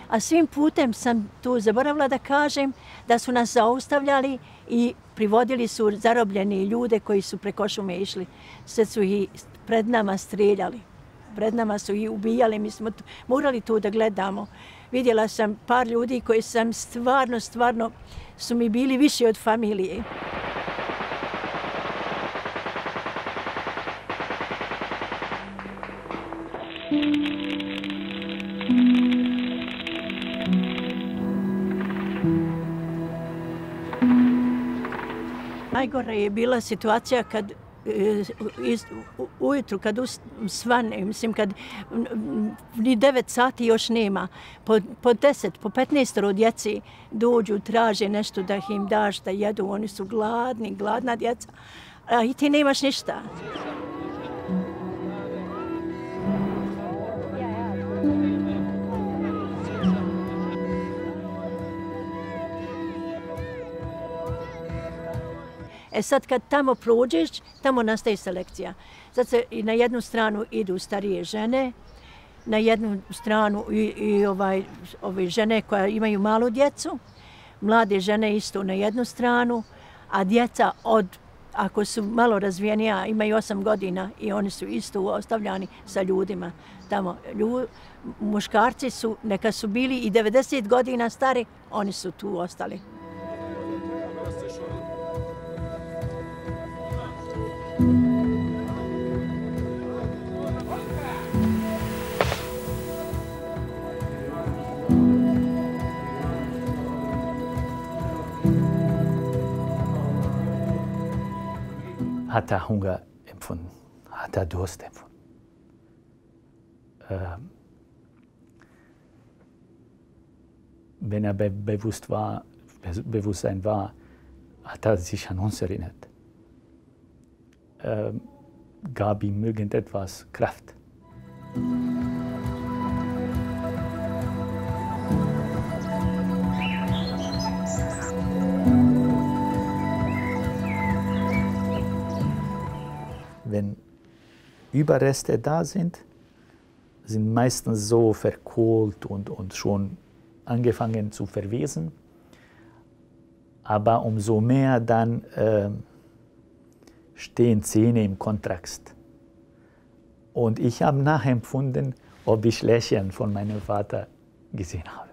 A svim putem sam tu zaboravila da kažem da su nas zaustavljali i privodili su zarobljeni ljude koji su preko šume išli. Sve su ih pred nama streljali. Pred nama su ih ubijali. Mi smo morali tu da gledamo. Vidjela sam par ljudi koji sam stvarno su mi bili više od familije. Najgore je bila situacija kad ujutru kad svane, mislim kad ni 9 sati još nema, po 10, po 15 djeci dođu, traže nešto da im daš da jedu, oni su gladni, gladna djeca, a i ti nemaš ništa. E sad kad tamo prođeš, tamo nastaje selekcija. Sad se i na jednu stranu idu starije žene, na jednu stranu i ove žene koje imaju malu djecu, mlade žene isto na jednu stranu, a djeca ako su malo razvijenija, imaju 8 godina i oni su isto ostavljani sa ljudima tamo. Muškarci su, neka su bili i 90 godina stari, oni su tu ostali. Hat er Hunger empfunden, hat er Durst empfunden. Wenn er Bewusstsein war, hat er sich an uns erinnert, gab ihm irgendetwas Kraft. Wenn Überreste da sind meistens so verkohlt und schon angefangen zu verwesen. Aber umso mehr dann stehen Zähne im Kontrast. Und ich habe nachempfunden, ob ich Lächeln von meinem Vater gesehen habe.